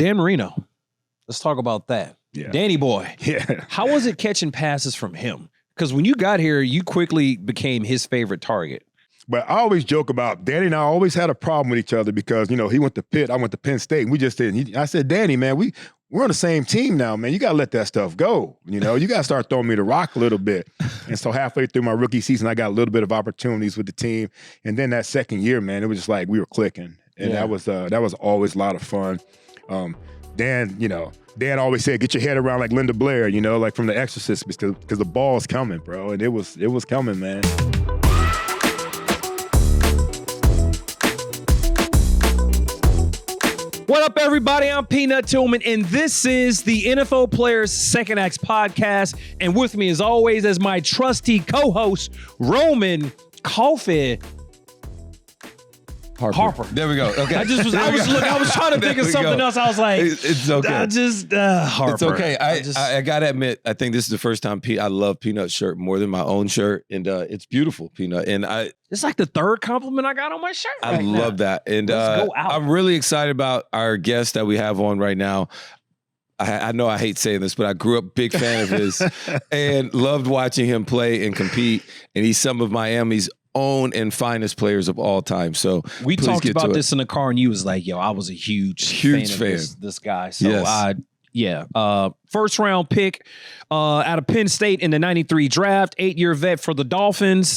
Dan Marino. Let's talk about that. Yeah. Danny boy. Yeah. How was it catching passes from him? Because when you got here, you quickly became his favorite target. But I always joke about Danny and I always had a problem with each other because, he went to Pitt, I went to Penn State, and we just didn't. I said, Danny, man, we're on the same team now, man. You got to let that stuff go. You got to start throwing me the rock a little bit. And so halfway through my rookie season, I got a little bit of opportunities with the team. And then that second year, man, it was just like we were clicking. And that was always a lot of fun. Dan always said, get your head around like Linda Blair, like from The Exorcist, because the ball's coming, bro. And it was coming, man. What up, everybody? I'm Peanut Tillman, and this is the NFL Players Second Acts podcast. And with me, as always, as my trusty co-host, Roman Coffee Harper. There we go. Okay. I was trying to think of something else. I was like, it's okay. Harper. It's okay. I gotta admit, I think this is the first time I love Peanut's shirt more than my own shirt, and it's beautiful, Peanut. And it's like the third compliment I got on my shirt. I love that. And let's go out. I'm really excited about our guest that we have on right now. I know I hate saying this, but I grew up big fan of his and loved watching him play and compete. And he's some of Miami's own and finest players of all time. So we talked about this in the car, and you was like, "Yo, I was a huge fan of this guy." So yes. First round pick out of Penn State in the 93 draft, 8-year vet for the Dolphins.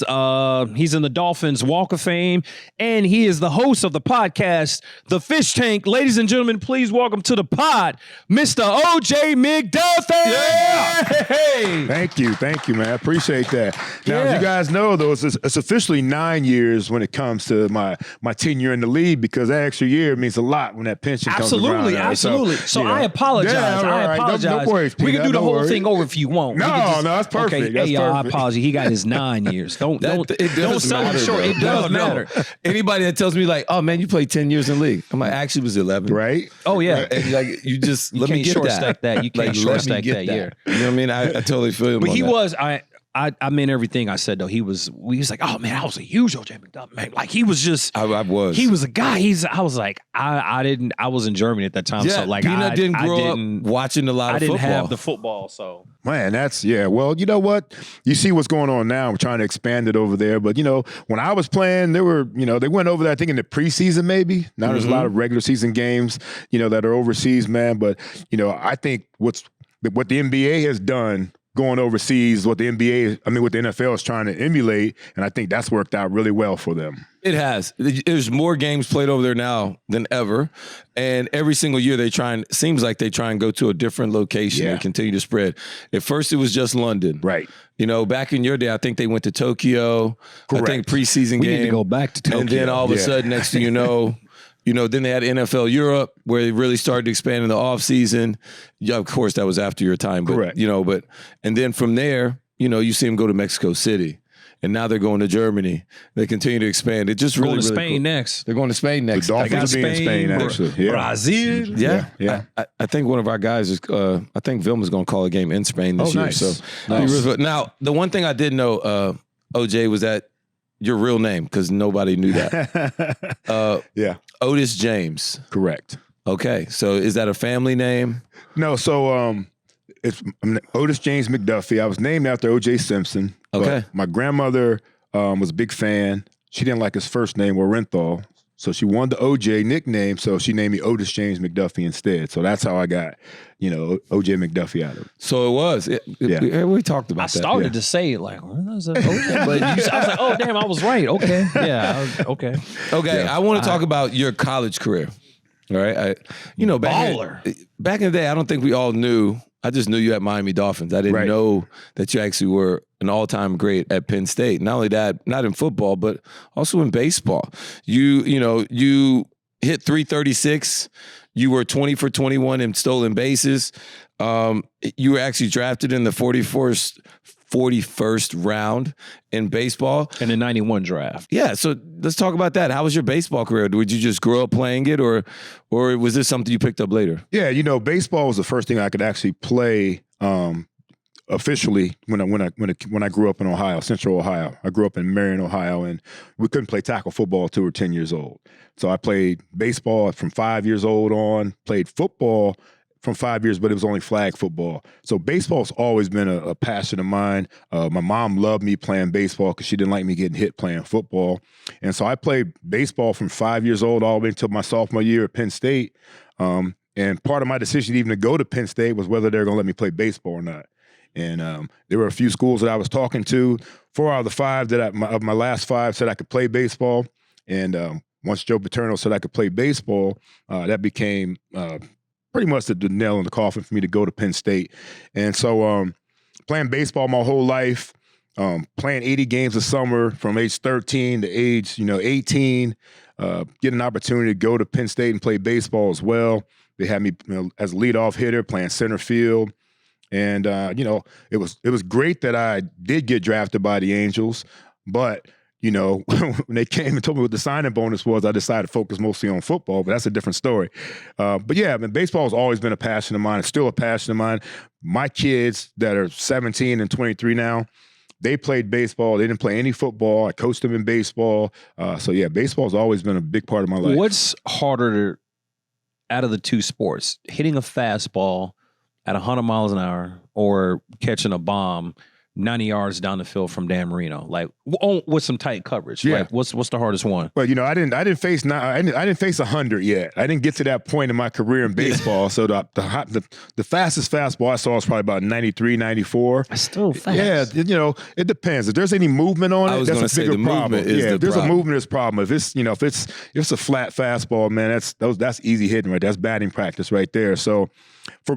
He's in the Dolphins Walk of Fame, and he is the host of the podcast, The Fish Tank. Ladies and gentlemen, please welcome to the pod, Mr. O.J. McDuffie. Yeah. Hey. Thank you, man. I appreciate that. Now, as you guys know, though, it's officially 9 years when it comes to my tenure in the league, because that extra year means a lot when that pension comes around. Absolutely. So I apologize. I apologize. No worries, we can do the whole worries. thing over if you want. No, that's perfect. Okay, that's y'all, I perfect. apologize. He got his 9 years. Don't sell him short. It does matter. Anybody that tells me like, "Oh man, you played 10 years in the league," I'm like, "Actually, it was 11." Right? Oh yeah. And like you just let me get short stack that. You can't short stack that year. You know what I mean? I totally feel him. But on he that. was. I meant everything I said though. We was like, oh man, I was a huge O.J. McDuffie, man. Like he was just. I was. He was a guy. I was like, I was in Germany at that time, so like Peanut didn't grow up watching a lot of football. I didn't have the football, so. Man, well, you know what? You see what's going on now. We're trying to expand it over there. But, when I was playing, they went over there, I think, in the preseason maybe. Now there's a lot of regular season games, that are overseas, man. But, I think what the NBA has done going overseas, what the NFL is trying to emulate, and I think that's worked out really well for them. It has. There's more games played over there now than ever, and every single year seems like they try and go to a different location and continue to spread. At first, it was just London, right? Back in your day, I think they went to Tokyo. Correct. I think preseason we game. need to go back to Tokyo, and then all of a sudden, next thing you know. Then they had NFL Europe where they really started to expand in the offseason. Yeah, of course, that was after your time. But, correct. And then from there, you see them go to Mexico City. And now they're going to Germany. They continue to expand. It just really, going to really Spain cool. next. They're going to Spain next. The Dolphins will be in Spain, actually. Brazil. Yeah. I think one of our guys is, I think Vilma's going to call a game in Spain this year. Nice. So Nice. Now, the one thing I did know, OJ, was that your real name, because nobody knew that. Yeah. Otis James. Correct. Okay. So is that a family name? No. So I'm Otis James McDuffie. I was named after O.J. Simpson. Okay. My grandmother was a big fan. She didn't like his first name, Orenthal. So she wanted the O.J. nickname, so she named me Otis James McDuffie instead. So that's how I got, O.J. McDuffie out of it. So it was. We talked about that. I started to say it like, what was that? Okay. But I was like, oh, damn, I was right. Okay. Yeah. Okay. Okay. I want to talk about your college career. All right. Back in the day, I don't think we all knew. I just knew you had Miami Dolphins. I didn't know that you actually were an all-time great at Penn State. Not only that, not in football, but also in baseball. You hit 336. You were 20 for 21 in stolen bases. You were actually drafted in the 41st round in baseball. In the 91 draft. Yeah, so let's talk about that. How was your baseball career? Did you just grow up playing it, or was this something you picked up later? Yeah, baseball was the first thing I could actually play officially when I grew up in Ohio, Central Ohio. I grew up in Marion, Ohio, and we couldn't play tackle football until we were 10 years old. So I played baseball from 5 years old on, played football from 5 years, but it was only flag football. So baseball's always been a passion of mine. My mom loved me playing baseball because she didn't like me getting hit playing football. And so I played baseball from 5 years old all the way until my sophomore year at Penn State. And part of my decision even to go to Penn State was whether they're going to let me play baseball or not. And there were a few schools that I was talking to. 4 out of the 5 of my last 5 said I could play baseball. And once Joe Paterno said I could play baseball, that became pretty much the nail in the coffin for me to go to Penn State. And so playing baseball my whole life, playing 80 games a summer from age 13 to age 18, get an opportunity to go to Penn State and play baseball as well. They had me as a leadoff hitter playing center field. And, it was great that I did get drafted by the Angels. But, when they came and told me what the signing bonus was, I decided to focus mostly on football. But that's a different story. But, yeah, baseball has always been a passion of mine. It's still a passion of mine. My kids that are 17 and 23 now, they played baseball. They didn't play any football. I coached them in baseball. So, yeah, baseball has always been a big part of my life. What's harder out of the two sports, hitting a fastball at 100 miles an hour or catching a bomb 90 yards down the field from Dan Marino, like with some tight coverage? Yeah. Like, what's the hardest one? Well, I didn't face 100 yet. I didn't get to that point in my career in baseball. So the fastest fastball I saw was probably about 93, 94. That's still fast. Yeah, it depends. If there's any movement on it, that's a bigger problem. If there's a movement, there's a problem. If it's a flat fastball, man, that's easy hitting right there. That's batting practice right there. So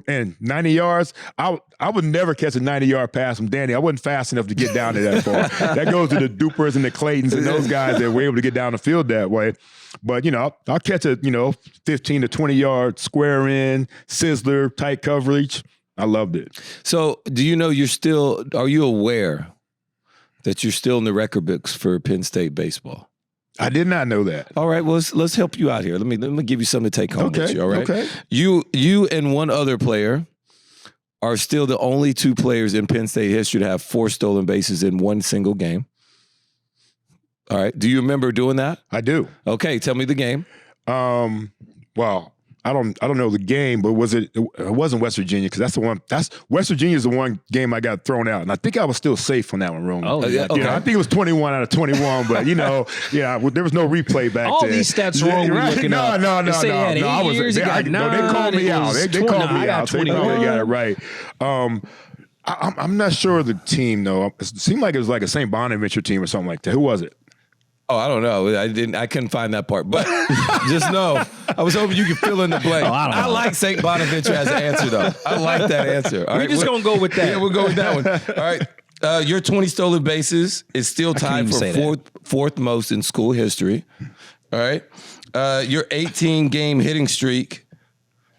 and 90 yards, I would never catch a 90-yard pass from Danny. I wasn't fast enough to get down to that far. That goes to the Dupers and the Claytons and those guys that were able to get down the field that way. But, I'll catch a, 15 to 20-yard square in, sizzler, tight coverage. I loved it. So do you know are you aware that you're still in the record books for Penn State baseball? I did not know that. All right, well, let's help you out here. Let me give you something to take home with you, all right? Okay. You and one other player are still the only 2 players in Penn State history to have 4 stolen bases in one single game. All right. Do you remember doing that? I do. Okay, tell me the game. Well, I don't know the game, but it wasn't West Virginia, because West Virginia is the one game I got thrown out, and I think I was still safe on that one, Roman. Oh, yeah. Okay. I think it was 21 out of 21, but there was no replay back all then. All these stats wrong. Right? No. I was. They called me out. They called me out. They got it right. I'm not sure of the team though. It seemed like it was like a St. Bonaventure team or something like that. Who was it? Oh, I don't know. I couldn't find that part. But just know, I was hoping you could fill in the blank. I like St. Bonaventure as an answer, though. I like that answer. We're just going to go with that. Yeah, we'll go with that one. All right. Your 20 stolen bases is still tied for fourth most in school history. All right. Your 18-game hitting streak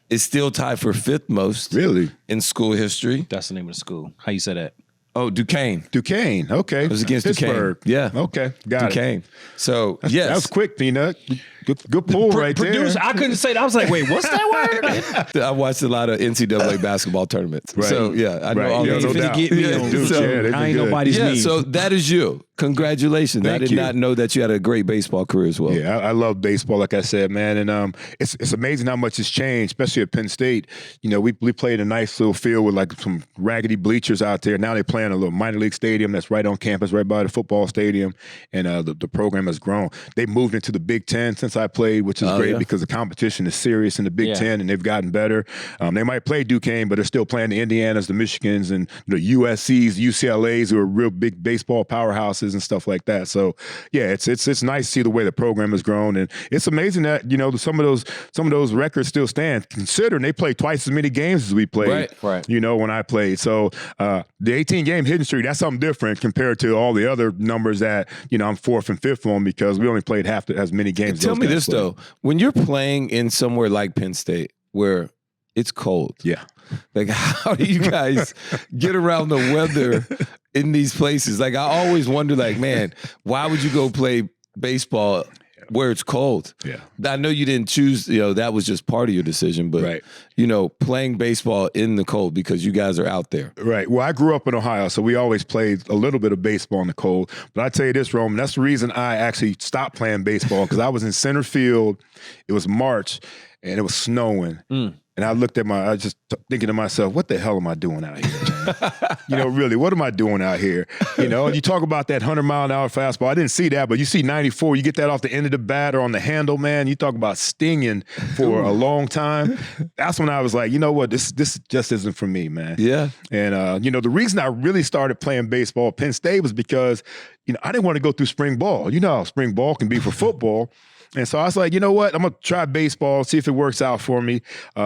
is still tied for 5th most. Really? In school history. That's the name of the school. How you say that? Oh, Duquesne. Okay. It was against Pittsburgh. Duquesne. Yeah. Okay. Got Duquesne. it. So, That was quick, Peanut. Good pull right there. I couldn't say that. I was like, wait, what's that word? I watched a lot of NCAA basketball tournaments. Right. So, yeah, I know all these. No doubt. Get me on. I ain't nobody's knee. So that is you. Congratulations. Thank I did not know that you had a great baseball career as well. Yeah, I love baseball, like I said, man. And it's amazing how much has changed, especially at Penn State. We played a nice little field with like some raggedy bleachers out there. Now they play in a little minor league stadium that's right on campus, right by the football stadium. And the program has grown. They moved into the Big Ten since I played, which is great because the competition is serious in the Big Ten, and they've gotten better. They might play Duquesne, but they're still playing the Indianas, the Michigans, and the USCs, UCLAs, who are real big baseball powerhouses and stuff like that. So yeah, it's nice to see the way the program has grown, and it's amazing that some of those records still stand, considering they play twice as many games as we played. Right. When I played. So the 18-game hitting streak, that's something different compared to all the other numbers that I'm 4th and 5th on, because we only played half as many games. Tell me this though, when you're playing in somewhere like Penn State where it's cold, like how do you guys get around the weather in these places? Like I always wonder, like, man, why would you go play baseball where it's cold. Yeah. I know you didn't choose, that was just part of your decision, but, playing baseball in the cold because you guys are out there. Right. Well, I grew up in Ohio, so we always played a little bit of baseball in the cold. But I tell you this, Roman, that's the reason I actually stopped playing baseball because I was in center field. It was March, and it was snowing. And I looked at I was just thinking to myself, what the hell am I doing out here, man? Really, what am I doing out here? And you talk about that 100-mile-an-hour fastball. I didn't see that, but you see 94, you get that off the end of the bat or on the handle, man. You talk about stinging for a long time. That's when I was like, you know what, this just isn't for me, man. Yeah. And, the reason I really started playing baseball at Penn State was because, I didn't want to go through spring ball. You know how spring ball can be for football. And so I was like, you know what? I'm going to try baseball, see if it works out for me.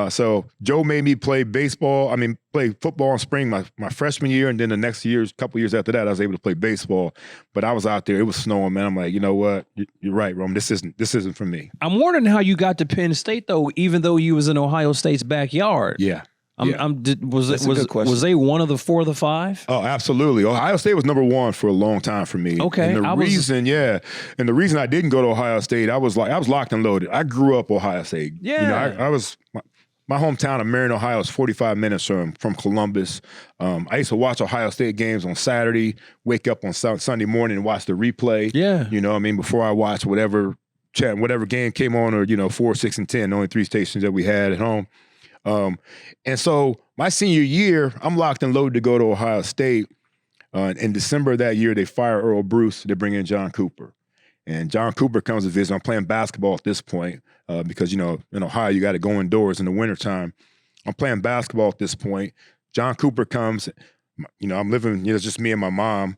So Joe made me play football in spring my freshman year. And then the next couple years after that, I was able to play baseball. But I was out there. It was snowing, man. I'm like, you know what? You're right, Rome. This isn't for me. I'm wondering how you got to Penn State, though, even though you was in Ohio State's backyard. Yeah. Was they one of the 4 of the 5? Oh, absolutely. Ohio State was number 1 for a long time for me. Okay. And the reason I didn't go to Ohio State, I was locked and loaded. I grew up Ohio State. Yeah. I was my hometown of Marion, Ohio is 45 minutes from Columbus. I used to watch Ohio State games on Saturday, wake up on Sunday morning and watch the replay. Yeah. Before I watched whatever game came on or 4, 6, and 10, the only 3 stations that we had at home. And so my senior year, I'm locked and loaded to go to Ohio State. In December of that year, they fire Earl Bruce. They bring in John Cooper. And John Cooper comes to visit. I'm playing basketball at this point because, in Ohio, you got to go indoors in the wintertime. I'm playing basketball at this point. John Cooper comes. I'm living, it's just me and my mom.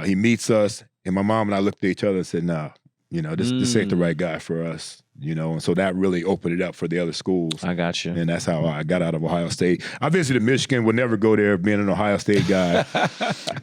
He meets us, and my mom and I looked at each other and said, nah, this ain't the right guy for us. And so that really opened it up for the other schools. I got you. And that's how I got out of Ohio State. I visited Michigan, would never go there being an Ohio State guy.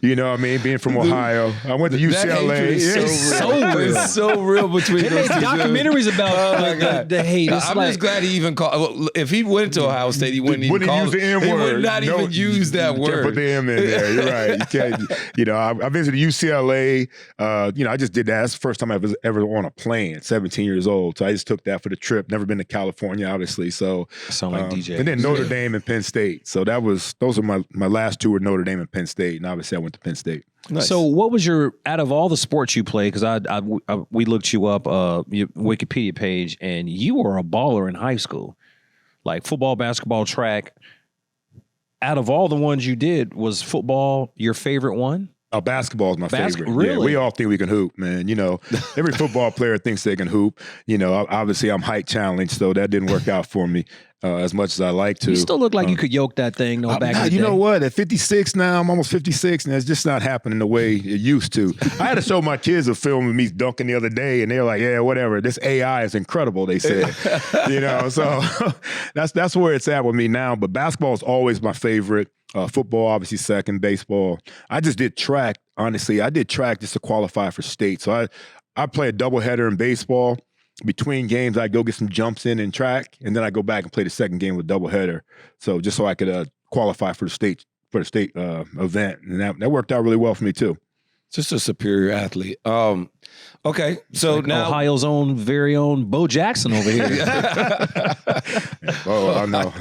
You know what I mean? Being from Ohio. I went to UCLA. It's so real between those two. Documentaries about the hate. I'm just glad he even called. If he went to Ohio State, he wouldn't even call use the N word. He would not even use that word. You can't put the M in there. You're right. You can't. I visited UCLA. I just did that. That's the first time I was ever on a plane at 17 years old. So I just took that for the trip. Never been to California, obviously. So sound like DJ. And then Notre Dame and Penn State. So those are my last 2 were Notre Dame and Penn State. And obviously I went to Penn State. Nice. So what was out of all the sports you played, because we looked you up, your Wikipedia page, and you were a baller in high school. Like football, basketball, track. Out of all the ones you did, was football your favorite one? Oh, basketball is my favorite. Really? Yeah, we all think we can hoop, man. Every football player thinks they can hoop. Obviously I'm height challenged, so that didn't work out for me as much as I like to. You still look like you could yoke that thing back in the day. You know what? At 56 now, I'm almost 56, and it's just not happening the way it used to. I had to show my kids a film of me dunking the other day, and they're like, yeah, whatever. This AI is incredible, they said. So that's where it's at with me now. But basketball is always my favorite. Football, obviously second, baseball. I just did track, honestly. I did track just to qualify for state. So I play a doubleheader in baseball. Between games, I go get some jumps in track, and then I go back and play the second game with doubleheader. So just so I could qualify for the state event. And that worked out really well for me too. Just a superior athlete. Okay, so like now Ohio's very own Bo Jackson over here. Oh, I know.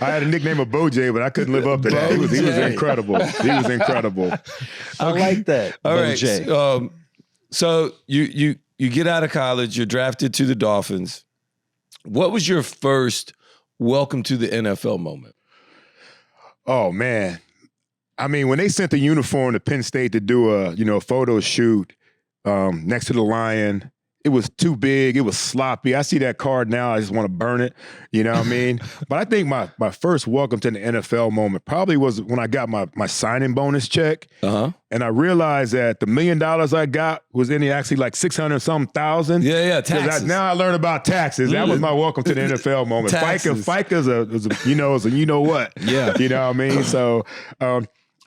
I had a nickname of Bo-J, but I couldn't live up to that. He was incredible. He was incredible. I like that. All right. So you get out of college. You're drafted to the Dolphins. What was your first welcome to the NFL moment? Oh man. I mean, when they sent the uniform to Penn State to do a photo shoot next to the Lion, it was too big. It was sloppy. I see that card now. I just want to burn it. You know what I mean? But I think my first welcome to the NFL moment probably was when I got my signing bonus check. Uh-huh. And I realized that the $1 million I got was actually like 600-something thousand. Yeah, taxes. Now I learned about taxes. That was my welcome to the NFL moment. FICA's a you know what. Yeah. You know what I mean? So,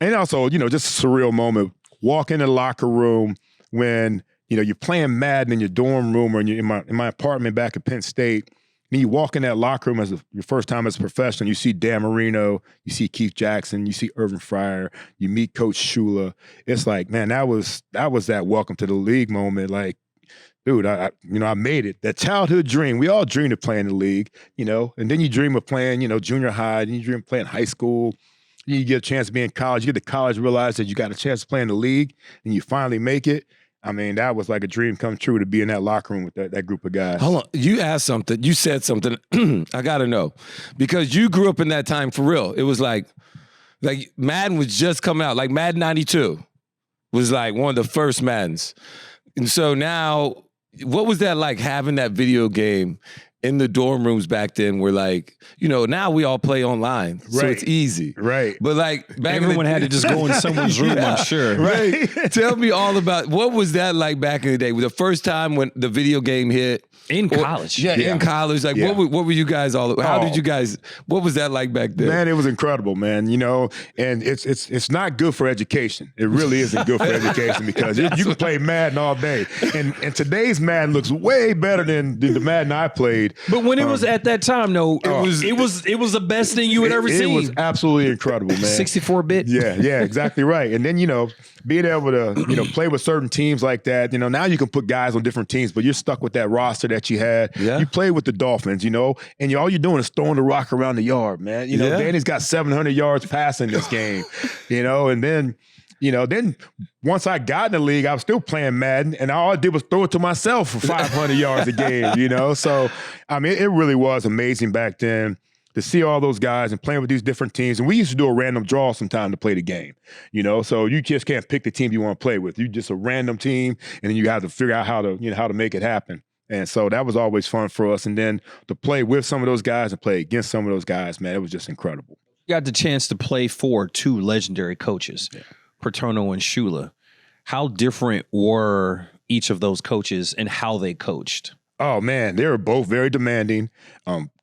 and also, just a surreal moment. Walk in the locker room when, you're playing Madden in your dorm room or in my apartment back at Penn State. And you walk in that locker room your first time as a professional. You see Dan Marino, you see Keith Jackson, you see Irvin Fryer, you meet Coach Shula. It's like, man, that was that welcome to the league moment. Like, dude, I made it. That childhood dream. We all dream of playing the league, and then you dream of playing, junior high, and you dream of playing high school. You get a chance to be in college. You get to college, realize that you got a chance to play in the league, and you finally make it. I mean, that was like a dream come true to be in that locker room with that group of guys. Hold on. You asked something. You said something. I got to know. Because you grew up in that time for real. It was like Madden was just coming out. Like Madden 92 was like one of the first Maddens. And so now, what was that like having that video game in the dorm rooms back then where like, now we all play online. So it's easy. Right. But like back everyone had to just go in someone's room, I'm sure. Right. Tell me all about what was that like back in the day? The first time when the video game hit? In college. In college. Like what were you guys all how did you guys what was that like back then? Man, it was incredible, man. And it's not good for education. It really isn't good for education because you can play Madden all day. And today's Madden looks way better than the Madden I played. But when it was at that time, though, it was the best thing you had ever seen. It was absolutely incredible, man. 64-bit. Yeah, exactly right. And then, being able to, play with certain teams like that, now you can put guys on different teams, but you're stuck with that roster that you had. Yeah. You play with the Dolphins, and all you're doing is throwing the rock around the yard, man. Danny's got 700 yards passing this game, and then, then once I got in the league, I was still playing Madden, and all I did was throw it to myself for 500 yards a game, So, I mean, it really was amazing back then to see all those guys and playing with these different teams. And we used to do a random draw sometime to play the game, So you just can't pick the team you want to play with. You just a random team, and then you have to figure out how to make it happen. And so that was always fun for us. And then to play with some of those guys and play against some of those guys, man, it was just incredible. You got the chance to play for two legendary coaches, Paterno and Shula. How different were each of those coaches and how they coached? Oh, man, they were both very demanding,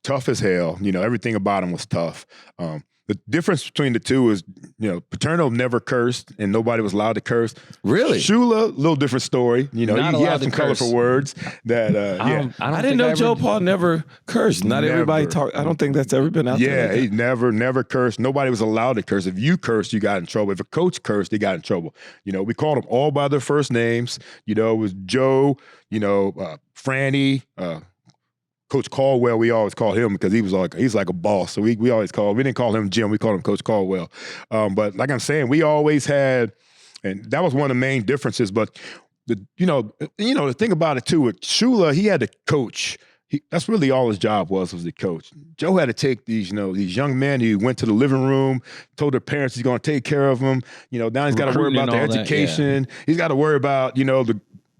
tough as hell. Everything about them was tough. The difference between the two is, Paterno never cursed and nobody was allowed to curse. Really? Shula, a little different story. He had some colorful words that, I didn't know Joe Paul never cursed. Not everybody talk. I don't think that's ever been out there. Yeah, he never cursed. Nobody was allowed to curse. If you cursed, you got in trouble. If a coach cursed, they got in trouble. We called them all by their first names. It was Joe, Franny, Coach Caldwell, we always call him because he's like a boss. So we didn't call him Jim, we called him Coach Caldwell. But like I'm saying, we always had, and that was one of the main differences. But the thing about it too, with Shula, he had to coach. That's really all his job was the coach. Joe had to take these young men who went to the living room, told their parents he's going to take care of them. Now he's got to worry about their education. He's got to worry about,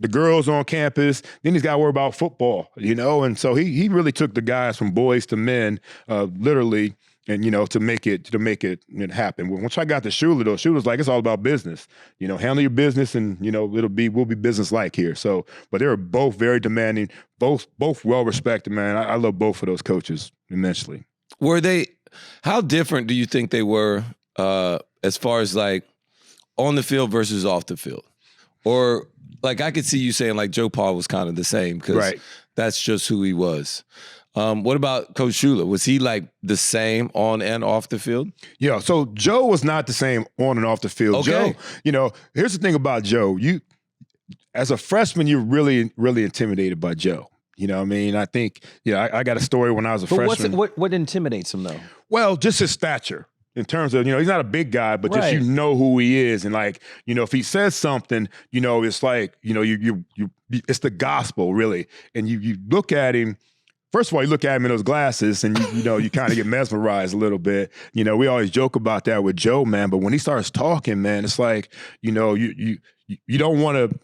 the girls on campus, then he's got to worry about football, and so he really took the guys from boys to men, literally, and to make it happen. Once I got to Shula, though, Shula's like, it's all about business, handle your business, and we'll be business like here. So, but they were both very demanding, both well respected, man. I love both of those coaches immensely. Were they? How different do you think they were as far as like on the field versus off the field, or? Like, I could see you saying, like, Joe Paul was kind of the same because that's just who he was. What about Coach Shula? Was he, like, the same on and off the field? Yeah, so Joe was not the same on and off the field. Okay. Joe, here's the thing about Joe. As a freshman, you're really, really intimidated by Joe. I mean? I think, I got a story when I was a freshman. What intimidates him, though? Well, just his stature. In terms of, he's not a big guy, but just who he is. And like, if he says something, it's like, it's the gospel, really. And you look at him, first of all, you look at him in those glasses and you kind of get mesmerized a little bit. We always joke about that with Joe, man. But when he starts talking, man, it's like, you don't want to,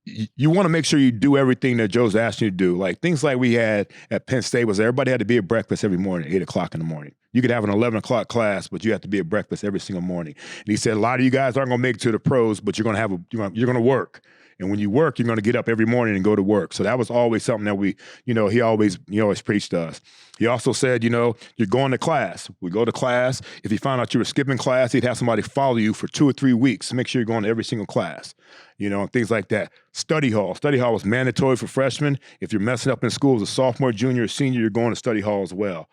you want to make sure you do everything that Joe's asking you to do. Like things like we had at Penn State was everybody had to be at breakfast every morning, 8 o'clock in the morning. You could have an 11 o'clock class, but you have to be at breakfast every single morning. And he said, a lot of you guys aren't going to make it to the pros, but you're going to work. And when you work, you're going to get up every morning and go to work. So that was always something that he always preached to us. He also said, you're going to class. We go to class. If he found out you were skipping class, he'd have somebody follow you for 2 or 3 weeks to make sure you're going to every single class. and things like that. Study hall. Study hall was mandatory for freshmen. If you're messing up in school as a sophomore, junior, or senior, you're going to study hall as well.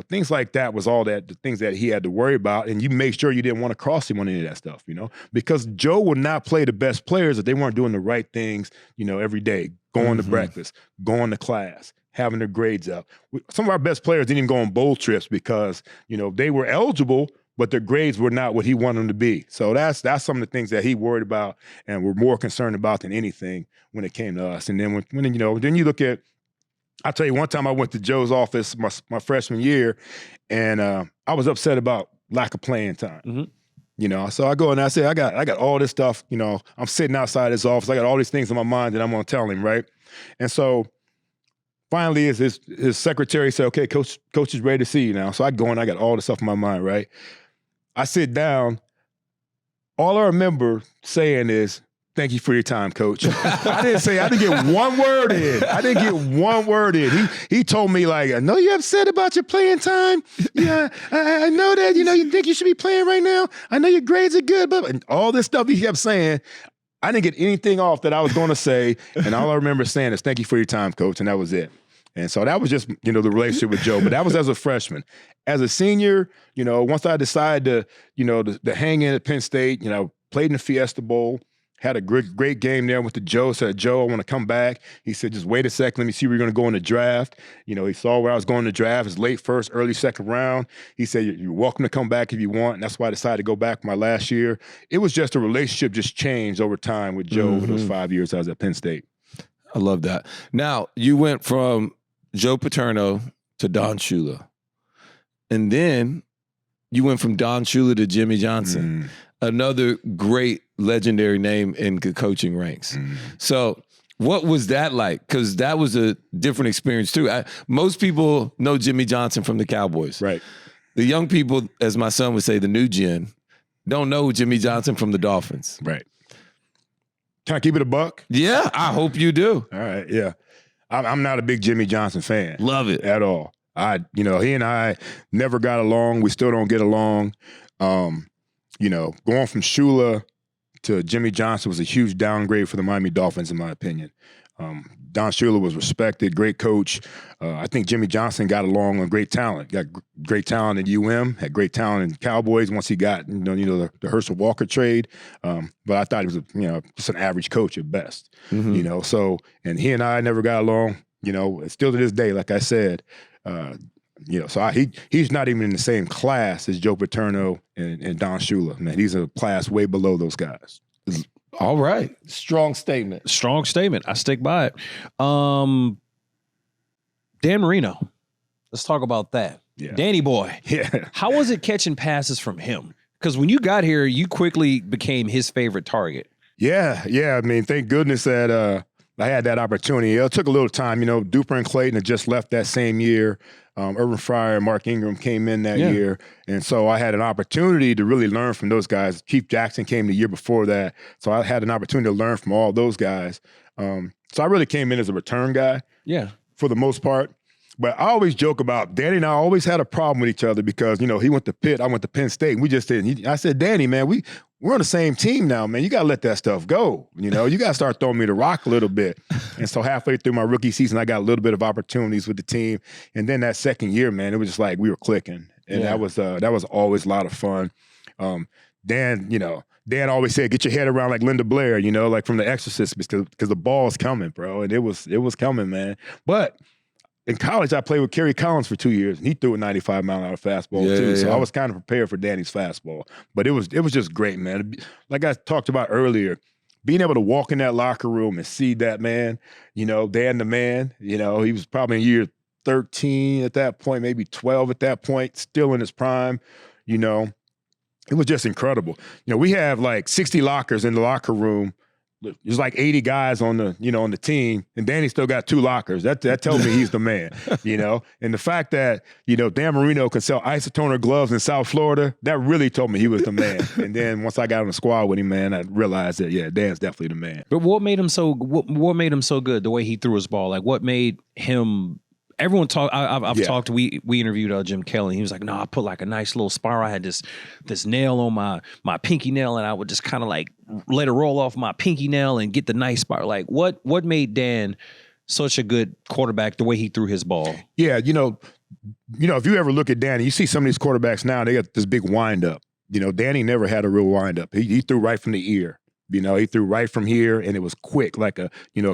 Things like that was all the things that he had to worry about. And you make sure you didn't want to cross him on any of that stuff, because Joe would not play the best players if they weren't doing the right things, every day, going to breakfast, going to class, having their grades up. Some of our best players didn't even go on bowl trips because, they were eligible, but their grades were not what he wanted them to be. So that's some of the things that he worried about and were more concerned about than anything when it came to us. And then when then you look at, I'll tell you, one time I went to Joe's office my freshman year, and I was upset about lack of playing time. So I go and I say, I got all this stuff, I'm sitting outside his office. I got all these things in my mind that I'm going to tell him, right? And so finally his secretary said, okay, coach is ready to see you now. So I go and I got all this stuff in my mind, right? I sit down. All I remember saying is, thank you for your time, coach. I didn't get one word in. He told me, like, I know you're upset about your playing time. Yeah, I know that, you think you should be playing right now. I know your grades are good, but and all this stuff he kept saying, I didn't get anything off that I was going to say. And all I remember saying is, thank you for your time, coach. And that was it. And so that was just, the relationship with Joe. But that was as a freshman. As a senior, once I decided to hang in at Penn State, played in the Fiesta Bowl, had a great game there with Joe. Said, Joe, I want to come back. He said, just wait a second. Let me see where you're going to go in the draft. He saw where I was going in the draft. It's late first, early second round. He said, you're welcome to come back if you want. And that's why I decided to go back my last year. It was just a relationship just changed over time with Joe over those 5 years I was at Penn State. I love that. Now, you went from Joe Paterno to Don Shula. And then you went from Don Shula to Jimmy Johnson. Another great legendary name in the coaching ranks. So what was that like? Because that was a different experience too. Most people know Jimmy Johnson from the Cowboys. Right. The young people, as my son would say, the new gen, don't know Jimmy Johnson from the Dolphins. Right. Can I keep it a buck? Yeah, I hope you do. All right, yeah. I'm not a big Jimmy Johnson fan. Love it. At all. He and I never got along. We still don't get along. Going from Shula to Jimmy Johnson was a huge downgrade for the Miami Dolphins, in my opinion. Don Shula was respected, great coach. I think Jimmy Johnson got along with great talent. Got great talent at UM, had great talent in Cowboys once he got the Herschel Walker trade. But I thought he was just an average coach at best. So and he and I never got along. Still to this day, like I said. So he's not even in the same class as Joe Paterno and Don Shula. Man, he's a class way below those guys. All right. Strong statement. Strong statement. I stick by it. Dan Marino. Let's talk about that. Yeah. Danny boy. Yeah. How was it catching passes from him? Because when you got here, you quickly became his favorite target. Yeah. I mean, thank goodness that I had that opportunity. It took a little time. Duper and Clayton had just left that same year. Urban Fryer and Mark Ingram came in that year. And so I had an opportunity to really learn from those guys. Keith Jackson came the year before that. So I had an opportunity to learn from all those guys. So I really came in as a return guy. Yeah. For the most part. But I always joke about Danny and I always had a problem with each other because, he went to Pitt, I went to Penn State. And we just didn't. I said, Danny, man, we're on the same team now, man. You got to let that stuff go. You got to start throwing me the rock a little bit. And so halfway through my rookie season, I got a little bit of opportunities with the team. And then that second year, man, it was just like we were clicking. And that was always a lot of fun. Dan always said, get your head around like Linda Blair, like from The Exorcist, because the ball's coming, bro. And it was coming, man. But in college, I played with Kerry Collins for 2 years, and he threw a 95-mile-an-hour fastball too. So I was kind of prepared for Danny's fastball. But it was just great, man. Like I talked about earlier, being able to walk in that locker room and see that man, Dan the man, he was probably in year 13 at that point, maybe 12 at that point, still in his prime, it was just incredible. We have like 60 lockers in the locker room. There's like 80 guys on the, on the team, and Danny still got 2 lockers. That tells me he's the man, And the fact that, Dan Marino can sell isotoner gloves in South Florida, that really told me he was the man. And then once I got on the squad with him, man, I realized that, Dan's definitely the man. But what made him so good? The way he threw his ball, like what made him everyone I've talked. We interviewed Jim Kelly. He was like, "No, I put like a nice little spiral. I had this nail on my pinky nail, and I would just kind of like let it roll off my pinky nail and get the nice spiral." Like, what made Dan such a good quarterback? The way he threw his ball. Yeah, you know, if you ever look at Danny, you see some of these quarterbacks now. They got this big wind up. You know, Danny never had a real wind up. He threw right from the ear. You know, he threw right from here, and it was quick, like a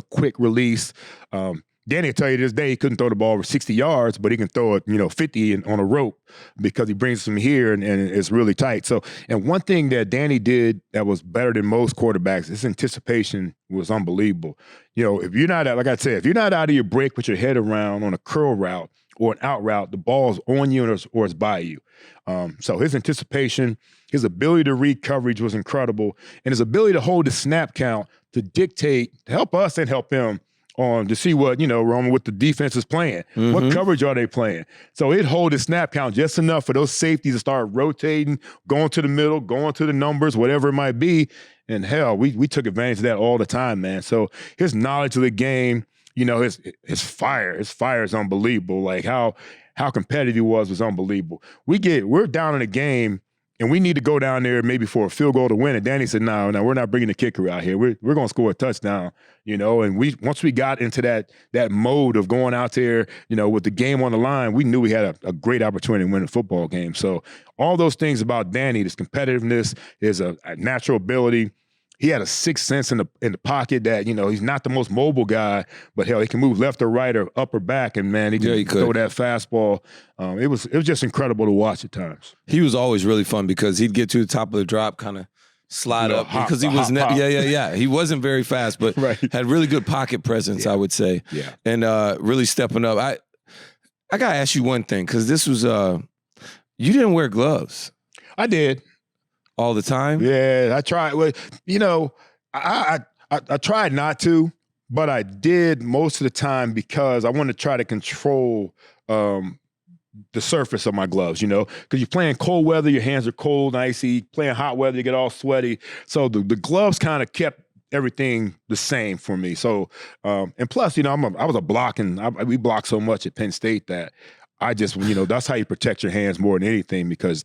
quick release. Danny will tell you this day he couldn't throw the ball over 60 yards, but he can throw it, 50 on a rope because he brings it from here and it's really tight. So, and one thing that Danny did that was better than most quarterbacks, his anticipation was unbelievable. You know, if you're not, like I said, if you're not out of your break with your head around on a curl route or an out route, the ball's on you or it's by you. So his anticipation, his ability to read coverage was incredible, and his ability to hold the snap count to dictate, to help us and help him to see what, Roman, what the defense is playing. Mm-hmm. What coverage are they playing? So it hold the snap count just enough for those safeties to start rotating, going to the middle, going to the numbers, whatever it might be. And hell, we took advantage of that all the time, man. So his knowledge of the game, his fire is unbelievable. Like how competitive he was unbelievable. We're down in a game and we need to go down there maybe for a field goal to win. And Danny said, no, we're not bringing the kicker out here. We're going to score a touchdown, And once we got into that mode of going out there, with the game on the line, we knew we had a great opportunity to win a football game. So all those things about Danny, this competitiveness, his a natural ability. He had a sixth sense in the pocket that, he's not the most mobile guy, but hell, he can move left or right or up or back, and man, he can throw that fastball. It was just incredible to watch at times. He was always really fun because he'd get to the top of the drop, kind of slide up because he was he wasn't very fast, but had really good pocket presence, I would say, and really stepping up. I gotta ask you one thing because this was you didn't wear gloves. I did. All the time? Yeah, I tried. Well, I tried not to, but I did most of the time because I wanted to try to control the surface of my gloves, because you're playing cold weather, your hands are cold and icy. Playing hot weather, you get all sweaty. So the gloves kind of kept everything the same for me. So, and plus, I was a blocking. We blocked so much at Penn State that I just, that's how you protect your hands more than anything because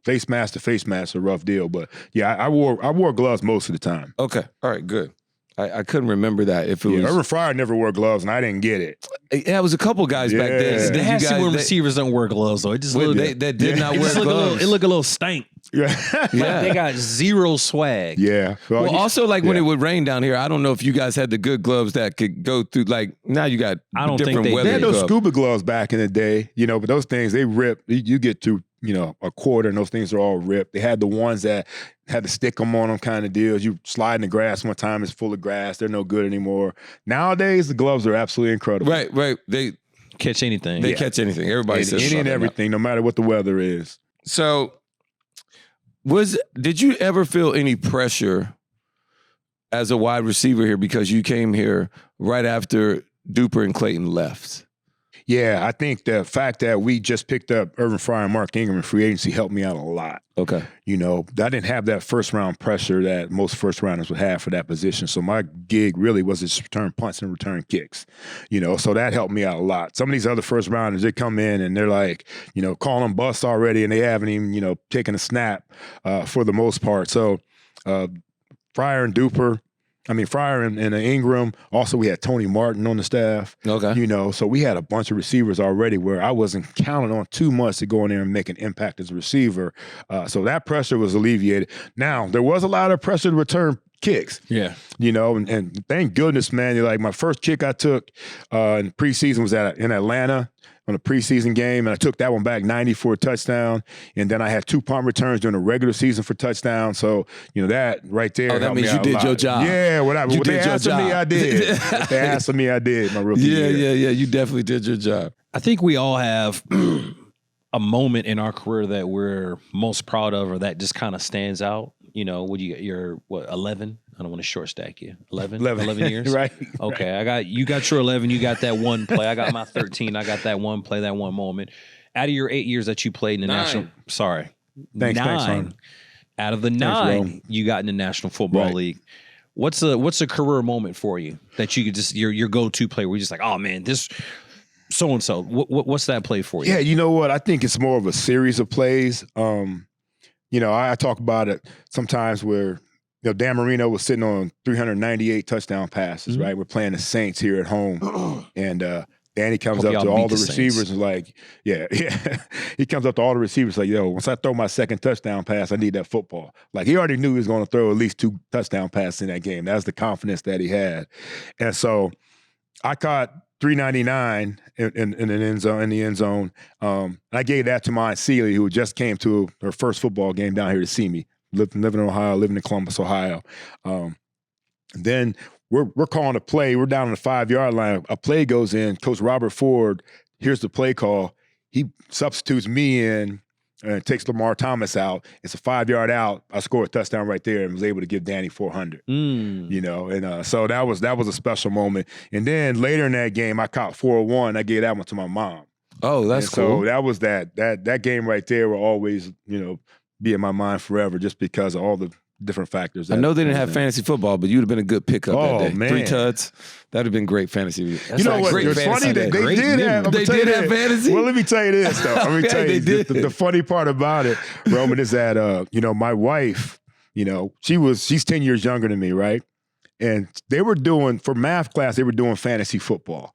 face mask to face mask, a rough deal. But yeah, I wore gloves most of the time. Okay. All right, good. I couldn't remember that. If it was Urban Fryer never wore gloves, and I didn't get it. Yeah, it was a couple guys back then. It has to when receivers don't wear gloves, though. It just they did not wear gloves. It looked a little stank. Yeah. They got zero swag. Yeah. Well, also when it would rain down here, I don't know if you guys had the good gloves that could go through. Like now you got different weather. They had those scuba gloves back in the day, but those things they rip. You get to a quarter, and those things are all ripped. They had the ones that had to stick them on them kind of deals. You slide in the grass one time, it's full of grass. They're no good anymore. Nowadays, the gloves are absolutely incredible. Right. They catch anything. They catch anything. Everybody says any and everything, no matter what the weather is. So, did you ever feel any pressure as a wide receiver here because you came here right after Duper and Clayton left? Yeah, I think the fact that we just picked up Urban Fryer and Mark Ingram in free agency helped me out a lot. Okay. I didn't have that first round pressure that most first rounders would have for that position. So my gig really was just return punts and return kicks, so that helped me out a lot. Some of these other first rounders, they come in and they're like, calling busts already and they haven't even, taken a snap for the most part. So Fryer and Ingram. Also, we had Tony Martin on the staff. Okay. So we had a bunch of receivers already where I wasn't counting on too much to go in there and make an impact as a receiver. So that pressure was alleviated. Now, there was a lot of pressure to return kicks. Yeah. And thank goodness, man. Like my first kick I took in preseason was in Atlanta on a preseason game, and I took that one back 90 for a touchdown. And then I had 2 punt returns during the regular season for touchdowns. So, that right there. Oh, that means you did your job. Yeah, what they asked of me, I did. What they asked of me, I did my rookie year. Yeah. You definitely did your job. I think we all have a moment in our career that we're most proud of or that just kind of stands out. Would you get your 11? I don't want to short stack you. 11 years? Right. Okay. You got your 11. You got that one play. I got my 13. I got that one play, that one moment. Out of your 8 years that you played in the 9. Thanks, 9. Out of the 9 you got in the National Football League. What's a career moment for you that you could just your go-to play where you're just like, oh man, so-and-so. What's that play for you? Yeah, you know what? I think it's more of a series of plays. I talk about it sometimes where, Dan Marino was sitting on 398 touchdown passes, right? We're playing the Saints here at home. And Danny comes up to all the receivers and like, he comes up to all the receivers like, yo, once I throw my second touchdown pass, I need that football. Like, he already knew he was going to throw at least 2 touchdown passes in that game. That's the confidence that he had. And so I caught 399 in the end zone. I gave that to my Aunt Celia, who just came to her first football game down here to see me. Living in Ohio, living in Columbus, Ohio. Then we're calling a play. We're down on the 5-yard line. A play goes in. Coach Robert Ford here's the play call. He substitutes me in and takes Lamar Thomas out. It's a 5-yard out. I scored a touchdown right there and was able to give Danny 400. So that was a special moment. And then later in that game, I caught 401. I gave that one to my mom. Oh, that's cool. So that was that game right there will always, be in my mind forever just because of all the different factors. I know they didn't have fantasy football, but you'd have been a good pickup that day. Man. 3 tuds. That would have been great fantasy. That's what? It's funny that they did have fantasy. Well, let me tell you this, though. Let me tell you the funny part about it, Roman, is that, my wife, she's 10 years younger than me, right? And they were doing, for math class, they were doing fantasy football.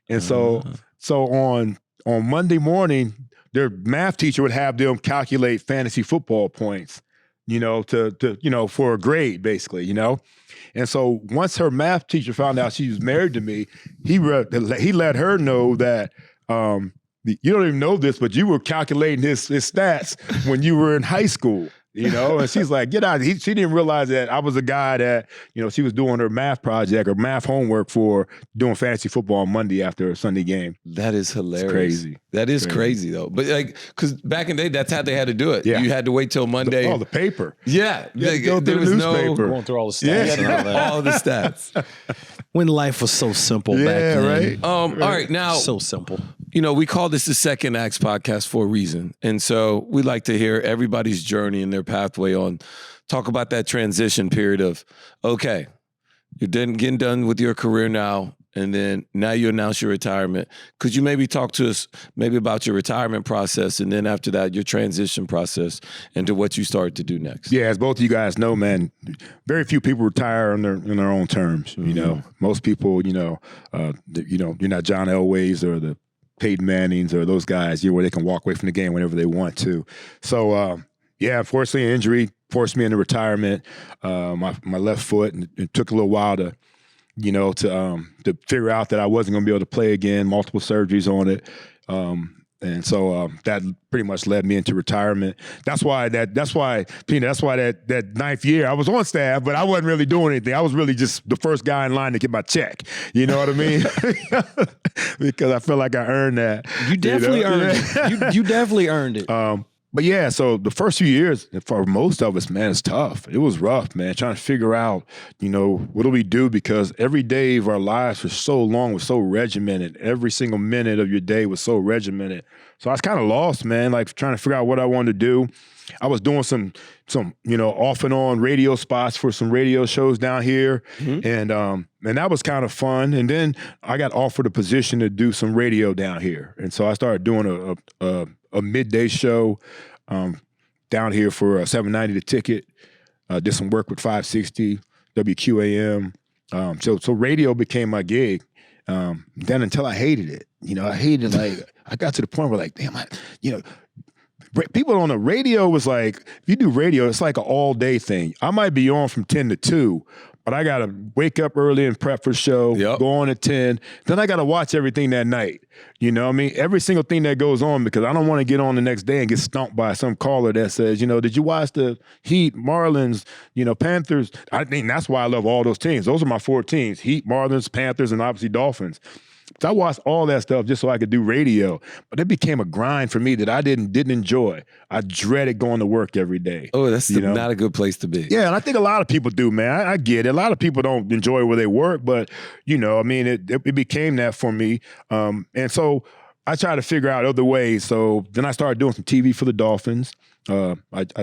And so on Monday morning, their math teacher would have them calculate fantasy football points, for a grade, basically, And so once her math teacher found out she was married to me, he let her know that, you don't even know this, but you were calculating his stats when you were in high school. And she's like, get out. She didn't realize that I was a guy that, she was doing her math project or math homework for doing fantasy football on Monday after a Sunday game. That is hilarious. It's crazy. That is crazy though. But because back in the day, that's how they had to do it. Yeah. You had to wait till Monday. The paper. Yeah. Go through the newspaper. Going through all the stats and all that. All the stats. When life was so simple back then. Right. All right. Now. So simple. We call this the Second Acts podcast for a reason. And so we like to hear everybody's journey and their pathway on, talk about that transition period of, okay, you're getting done with your career now, and then now you announce your retirement. Could you maybe talk to us maybe about your retirement process, and then after that, your transition process into what you started to do next? Yeah, as both of you guys know, man, very few people retire on their own terms. Most people, you're not John Elway's or the Peyton Mannings or those guys, where they can walk away from the game whenever they want to. So, unfortunately, an injury forced me into retirement. My left foot, and it took a little while to figure out that I wasn't going to be able to play again. Multiple surgeries on it, and so that pretty much led me into retirement. That's why that 9th year I was on staff, but I wasn't really doing anything. I was really just the first guy in line to get my check. You know what I mean? Because I feel like I earned that. You definitely earned it. You definitely earned it. But yeah, so the first few years for most of us, man, it's tough. It was rough, man, trying to figure out, what do we do? Because every day of our lives was so long, was so regimented. Every single minute of your day was so regimented. So I was kind of lost, man, like trying to figure out what I wanted to do. I was doing some off and on radio spots for some radio shows down here. And that was kind of fun. And then I got offered a position to do some radio down here. And so I started doing a midday show down here for 790 The Ticket. Did some work with 560 WQAM. So radio became my gig. Then until I hated it. I hated I got to the point where damn, people on the radio was like, if you do radio, it's like an all day thing. I might be on from 10 to 2, but I got to wake up early and prep for the show, go on at 10. Then I got to watch everything that night. You know what I mean? Every single thing that goes on, because I don't want to get on the next day and get stumped by some caller that says, did you watch the Heat, Marlins, Panthers? I think that's why I love all those teams. Those are my 4 teams: Heat, Marlins, Panthers, and obviously Dolphins. So I watched all that stuff just so I could do radio. But it became a grind for me that I didn't enjoy. I dreaded going to work every day. Oh, that's not a good place to be. Yeah, and I think a lot of people do, man. I get it. A lot of people don't enjoy where they work, but, it became that for me. And so I try to figure out other ways. So then I started doing some TV for the Dolphins. I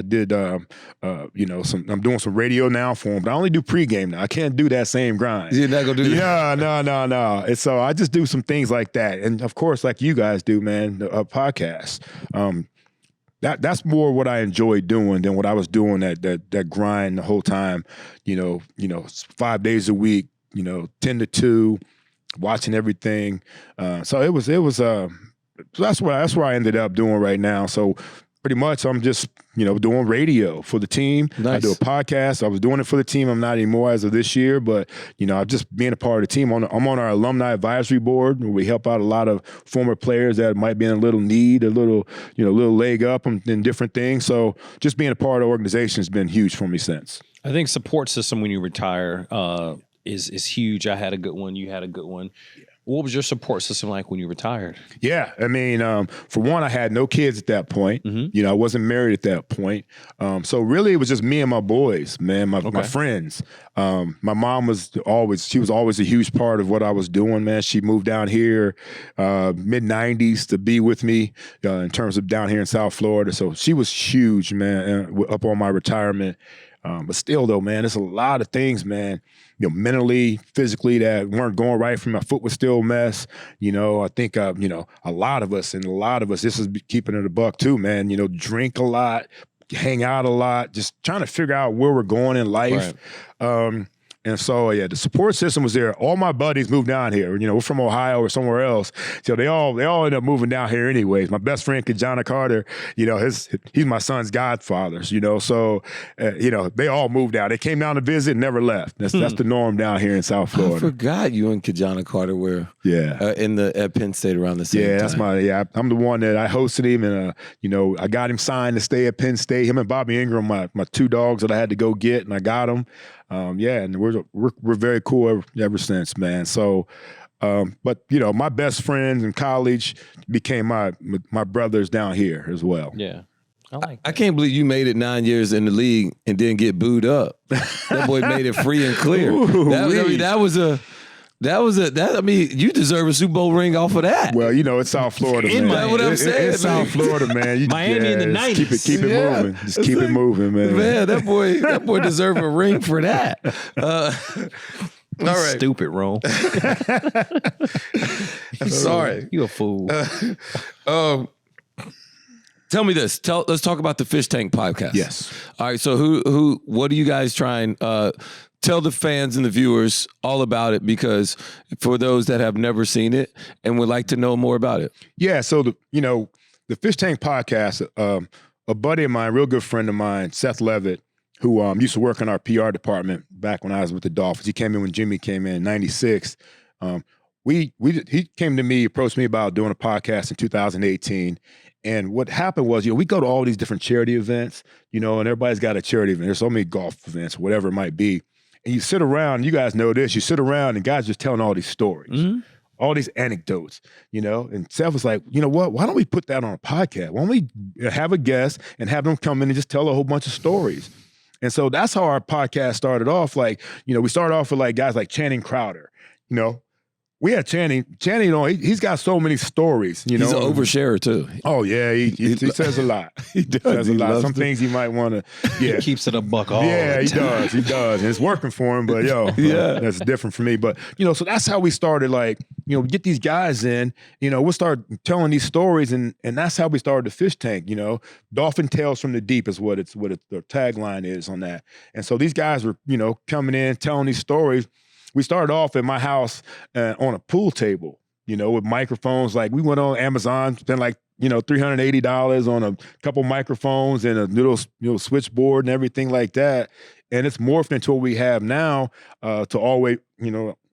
did, I'm doing some radio now for them, but I only do pregame now. I can't do that same grind. You're not gonna do that? No. And so I just do some things like that. And of course, like you guys do, man, a podcast. That's more what I enjoy doing than what I was doing that grind the whole time, 5 days a week, 10 to 2, watching everything. So it was that's where I ended up doing right now. So pretty much I'm just, doing radio for the team. Nice. I do a podcast. I was doing it for the team. I'm not anymore as of this year, but, I'm just being a part of the team. I'm on our alumni advisory board where we help out a lot of former players that might be in a little need, a little leg up and different things. So just being a part of the organization has been huge for me since. I think support system when you retire is huge. I had a good one. You had a good one. Yeah. What was your support system like when you retired? Yeah, I mean, for one, I had no kids at that point. Mm-hmm. I wasn't married at that point. So really, it was just me and my boys, man, my friends. My mom was always a huge part of what I was doing, man. She moved down here mid-'90s to be with me in terms of down here in South Florida. So she was huge, man, up on my retirement. But still, though, man, there's a lot of things, man, mentally, physically that weren't going right for me. My foot was still a mess. I think, a lot of us, this is keeping it a buck too, man, drink a lot, hang out a lot, just trying to figure out where we're going in life. Right. And so, the support system was there. All my buddies moved down here. We're from Ohio or somewhere else. So they all end up moving down here anyways. My best friend, Kajana Carter, he's my son's godfather, so, they all moved down. They came down to visit and never left. That's the norm down here in South Florida. I forgot you and Kajana Carter were at Penn State around the same time. I'm the one that I hosted him and, I got him signed to stay at Penn State. Him and Bobby Ingram, my two dogs that I had to go get, and I got them. And we're very cool ever since, man. So, but my best friends in college became my brothers down here as well. Yeah, I can't believe you made it 9 years in the league and didn't get booed up. That boy made it free and clear. You deserve a Super Bowl ring off of that. Well, it's South Florida, man. That's what I'm saying. It's South Florida, man. Miami in the 90s. Keep it moving. Just keep it moving, man. Man, that boy deserve a ring for that. All right. Stupid, Rome. I'm sorry. You a fool. Tell me this. Let's talk about the Fish Tank podcast. Yes. All right. So what do you guys try and tell the fans and the viewers all about it, because for those that have never seen it and would like to know more about it. Yeah. So the Fish Tank podcast, a buddy of mine, real good friend of mine, Seth Levitt, who used to work in our PR department back when I was with the Dolphins. He came in when Jimmy came in 96. He came to me, approached me about doing a podcast in 2018. And what happened was, we go to all these different charity events, and everybody's got a charity event. There's so many golf events, whatever it might be. And you sit around, you guys know this, you sit around and guys just telling all these stories, all these anecdotes, and Seth was like, you know what, why don't we put that on a podcast? Why don't we have a guest and have them come in and just tell a whole bunch of stories? And so that's how our podcast started off. Like, we started off with guys like Channing Crowder, We had Channing. Channing, he's got so many stories. He's an oversharer too. Oh yeah, he says a lot. He does. Says a lot. Some things he might want to. Yeah, he keeps it a buck all. Yeah, he does. He does, and it's working for him. But that's different for me. But so that's how we started. We get these guys in. We'll start telling these stories, and that's how we started the Fish Tank. Dolphin Tales from the Deep is what the tagline is on that. And so these guys were coming in telling these stories. We started off at my house on a pool table, with microphones. We went on Amazon, spent $380 on a couple microphones and a little switchboard and everything like that. And it's morphed into what we have now to always,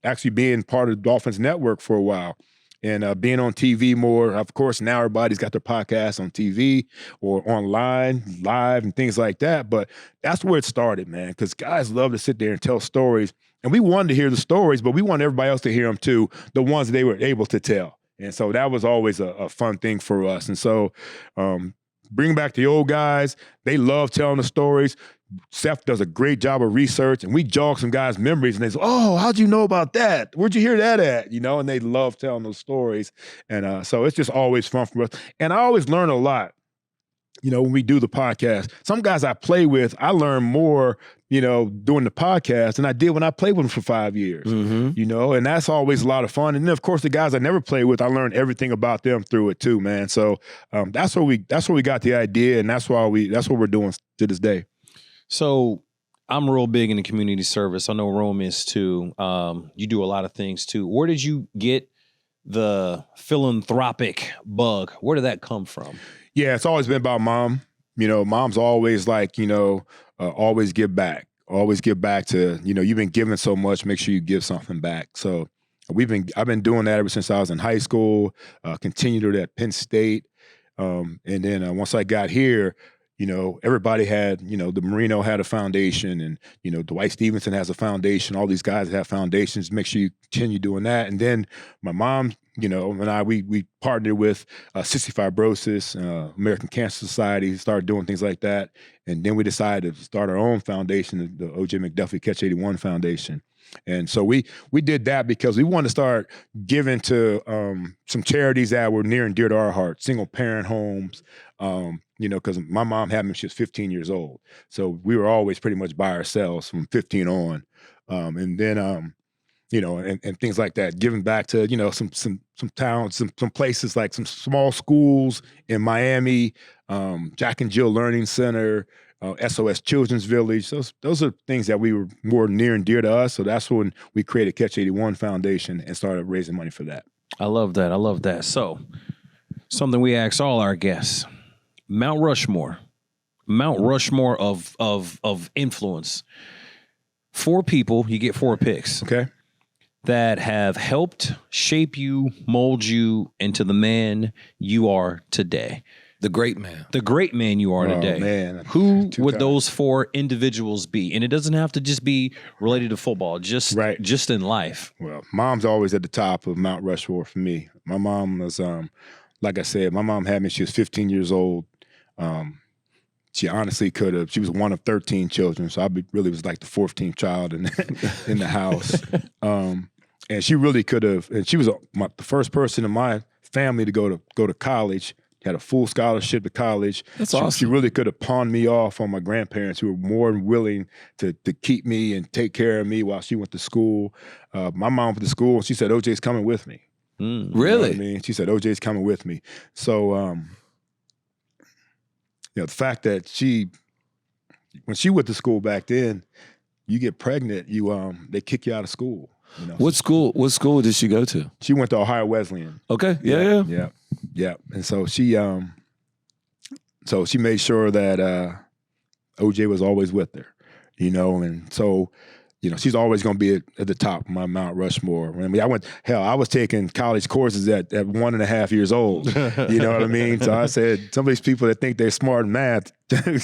actually being part of the Dolphins Network for a while. And being on TV more. Of course, now everybody's got their podcasts on TV or online, live, and things like that. But that's where it started, man, because guys love to sit there and tell stories. And we wanted to hear the stories, but we want everybody else to hear them too, the ones they were able to tell. And so that was always a fun thing for us. And so bring back the old guys. They love telling the stories. Seth does a great job of research, and we jog some guys' memories, and they say, "Oh, how'd you know about that? Where'd you hear that at?" And they love telling those stories. And so it's just always fun for us. And I always learn a lot, when we do the podcast. Some guys I play with, I learn more, doing the podcast than I did when I played with them for 5 years, and that's always a lot of fun. And then, of course, the guys I never played with, I learned everything about them through it too, man. So that's where we got the idea, and that's what we're doing to this day. So I'm real big in the community service. I know Rome is too. You do a lot of things too. Where did you get the philanthropic bug? Where did that come from? Yeah, it's always been about mom. Mom's always like, always give back. Always give back to, you've been giving so much, make sure you give something back. So I've been doing that ever since I was in high school, continued it at Penn State. And then once I got here, everybody had, the Marino had a foundation, and, Dwight Stevenson has a foundation. All these guys have foundations. Make sure you continue doing that. And then my mom, and we partnered with Cystic Fibrosis, American Cancer Society, started doing things like that. And then we decided to start our own foundation, the O.J. McDuffie Catch 81 Foundation. And so we did that because we wanted to start giving to some charities that were near and dear to our heart, single parent homes, because my mom had me when she was 15 years old. So we were always pretty much by ourselves from 15 on. And then, and things like that, giving back to, some towns, some places like some small schools in Miami, Jack and Jill Learning Center, SOS Children's Village. Those are things that we were more near and dear to us. So that's when we created Catch 81 Foundation and started raising money for that. I love that. So something we ask all our guests, Mount Rushmore of influence. 4 people, you get 4 picks. Okay. That have helped shape you, mold you into the man you are today. The great man. The great man you are today. Man. Who would those 4 individuals be? And it doesn't have to just be related to football, just in life. Well, mom's always at the top of Mount Rushmore for me. My mom was, like I said, my mom had me, she was 15 years old. She honestly could have. She was one of 13 children, so really was like the 14th child in the house. And she really could have. And she was the first person in my family to go to college. Had a full scholarship to college. That's awesome. She really could have pawned me off on my grandparents, who were more than willing to keep me and take care of me while she went to school. My mom went to school, and she said, "OJ's coming with me." Really? You know what I mean? She said, "OJ's coming with me." So, the fact that when she went to school back then, you get pregnant, they kick you out of school. What school did she go to? She went to Ohio Wesleyan. Okay. Yeah. And so she made sure that OJ was always with her, and so, she's always going to be at the top of my Mount Rushmore. I mean, I was taking college courses at 1.5 years old. You know what I mean? So I said, some of these people that think they're smart in math,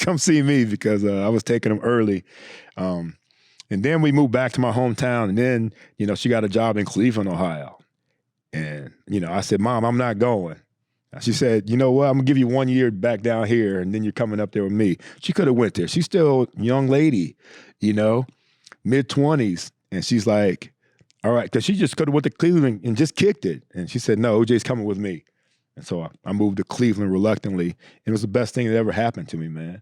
come see me, because I was taking them early. And then we moved back to my hometown, and then, she got a job in Cleveland, Ohio. And, I said, "Mom, I'm not going." She said, "You know what? I'm going to give you 1 year back down here, and then you're coming up there with me." She could have went there. She's still a young lady, mid-20s. And she's like, "All right," because she just could have went to Cleveland and just kicked it. And she said, "No, OJ's coming with me." And so I moved to Cleveland reluctantly. And it was the best thing that ever happened to me, man.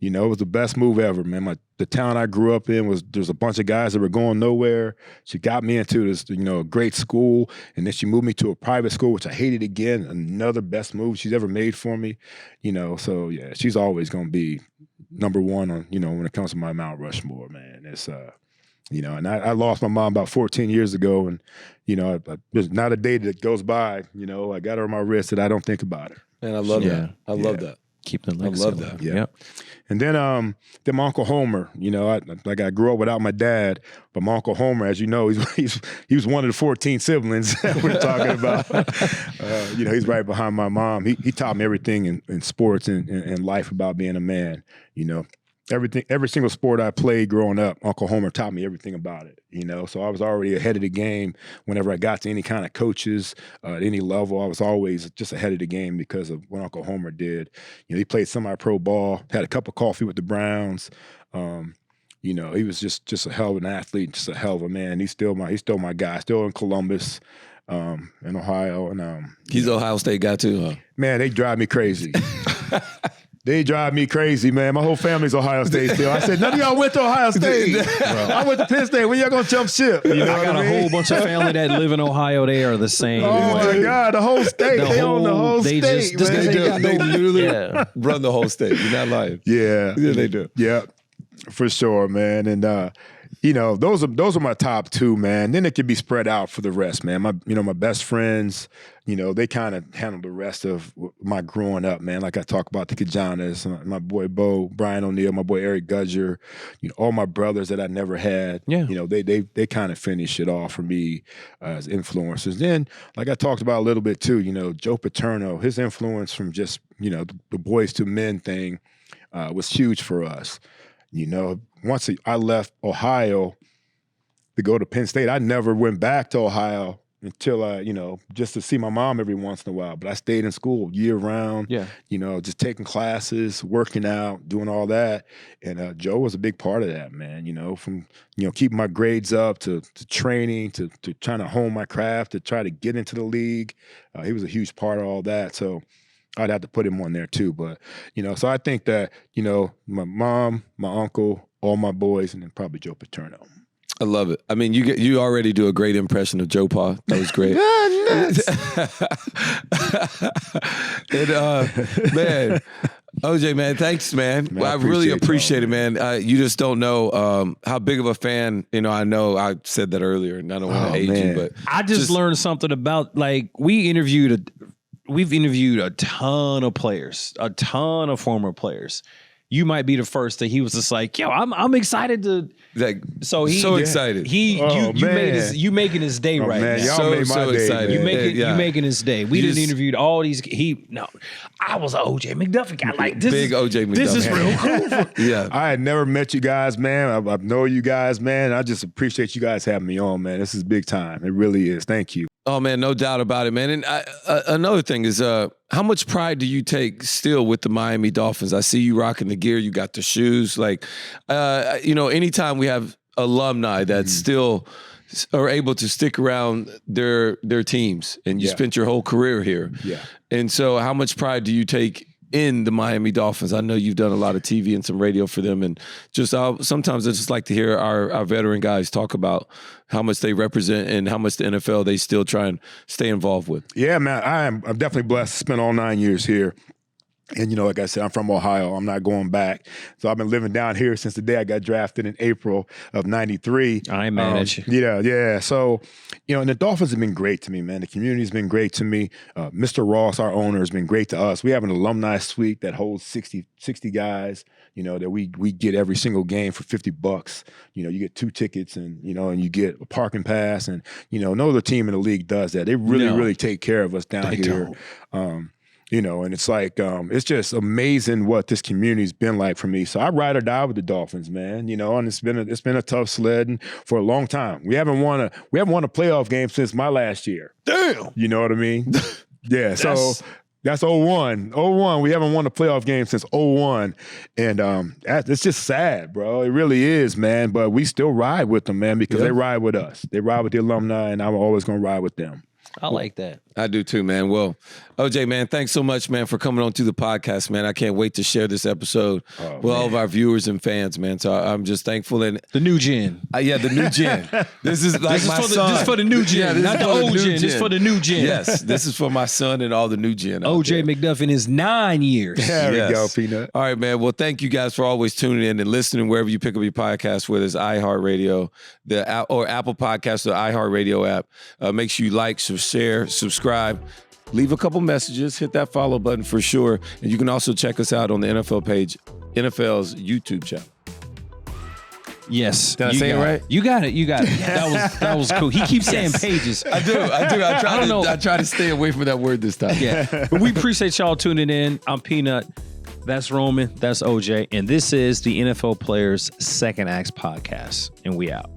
It was the best move ever, man. The town I grew up in there's a bunch of guys that were going nowhere. She got me into this, a great school, and then she moved me to a private school, which I hated again. Another best move she's ever made for me, So yeah, she's always going to be number one on, when it comes to my Mount Rushmore, man. It's and I lost my mom about 14 years ago, and there's not a day that goes by, I got her on my wrist that I don't think about her. Man, I love that. I love that. Keep the legacy. I love that. Yeah. And then my Uncle Homer, I grew up without my dad, but my Uncle Homer, as you know, he was one of the 14 siblings that we're talking about. He's right behind my mom. He taught me everything in sports and life about being a man, every single sport I played growing up, Uncle Homer taught me everything about it, So I was already ahead of the game whenever I got to any kind of coaches at any level. I was always just ahead of the game because of what Uncle Homer did. He played semi-pro ball, had a cup of coffee with the Browns. He was just a hell of an athlete, just a hell of a man. He's still my guy, still in Columbus, in Ohio. And he's an Ohio State guy too, huh? Man, they drive me crazy. They drive me crazy, man. My whole family's Ohio State still. I said, none of y'all went to Ohio State. I went to Penn State. When y'all gonna jump ship? I got a whole bunch of family that live in Ohio. They are the same. Oh my God, the whole state. They own the whole state. They literally run the whole state. You're not lying. Yeah, they do. Yeah, for sure, man. And those are my top two, man. Then it can be spread out for the rest, man. My best friends, they kind of handle the rest of my growing up, man. Like I talk about the Kajanas, my boy Bo, Brian O'Neill, my boy Eric Gudger, all my brothers that I never had. Yeah. They kind of finish it off for me as influencers. Then, like I talked about a little bit too, Joe Paterno, his influence from just, the boys to men thing was huge for us. Once I left Ohio to go to Penn State, I never went back to Ohio until I, just to see my mom every once in a while. But I stayed in school year round, just taking classes, working out, doing all that. And Joe was a big part of that, man, from, keeping my grades up to training, to trying to hone my craft, to try to get into the league. He was a huge part of all that. So I'd have to put him on there too. But, so I think that, my mom, my uncle, all my boys, and then probably Joe Paterno. I love it. I mean, you already do a great impression of Joe Pa. That was great. And, man, OJ, man, thanks, man. I really appreciate it, man. You just don't know how big of a fan, I know I said that earlier, and I don't want to age you, but I just learned something about, we've interviewed a ton of players, a ton of former players. You might be the first that he was just like, yo, I'm excited to. Excited. You making his day right man, now. Y'all made my day, excited. You making his day. We didn't interviewed all these. I was an OJ McDuffie guy. Like this, big OJ McDuffie. This is real cool. Yeah, I had never met you guys, man. I know you guys, man. I just appreciate you guys having me on, man. This is big time. It really is. Thank you. Oh, man, no doubt about it, man. And another thing is, how much pride do you take still with the Miami Dolphins? I see you rocking the gear. You got the shoes. Anytime we have alumni that still are able to stick around their teams, and you spent your whole career here. Yeah. And so how much pride do you take in the Miami Dolphins? I know you've done a lot of TV and some radio for them, and sometimes I just like to hear our veteran guys talk about how much they represent and how much the NFL they still try and stay involved with. Yeah, man, I'm definitely blessed to spend all 9 years here. And, like I said, I'm from Ohio. I'm not going back. So I've been living down here since the day I got drafted in April of 93. I manage. Yeah. So, and the Dolphins have been great to me, man. The community's been great to me. Mr. Ross, our owner, has been great to us. We have an alumni suite that holds 60 guys, that we get every single game for $50. You get 2 tickets and you get a parking pass. And, no other team in the league does that. They really take care of us down here. And it's like, it's just amazing what this community's been like for me. So I ride or die with the Dolphins, man, and it's been a tough sled for a long time. We haven't won a playoff game since my last year. Damn. You know what I mean? Yeah. So that's 01. 01. We haven't won a playoff game since 01. And it's just sad, bro. It really is, man. But we still ride with them, man, because they ride with us. They ride with the alumni, and I'm always going to ride with them. I like that. I do too, man. Well, OJ, man, thanks so much, man, for coming on to the podcast, man. I can't wait to share this episode with all of our viewers and fans, man. So I'm just thankful. And the new gen. The new gen. This is like my son. This is for the new gen, not the old gen. This is for the new gen. Yes, this is for my son and all the new gen. OJ McDuffie is 9 years. There we go, Peanut. All right, man. Well, thank you guys for always tuning in and listening wherever you pick up your podcast, whether it's iHeartRadio, or Apple Podcasts, or iHeartRadio app. Make sure you like, share, subscribe. Leave a couple messages, hit that follow button for sure. And you can also check us out on the NFL page, NFL's YouTube channel. Yes. Did I say it right? You got it. That was cool. He keeps saying pages. I do. I try to stay away from that word this time. Yeah. But we appreciate y'all tuning in. I'm Peanut. That's Roman. That's OJ. And this is the NFL Players Second Acts Podcast. And we out.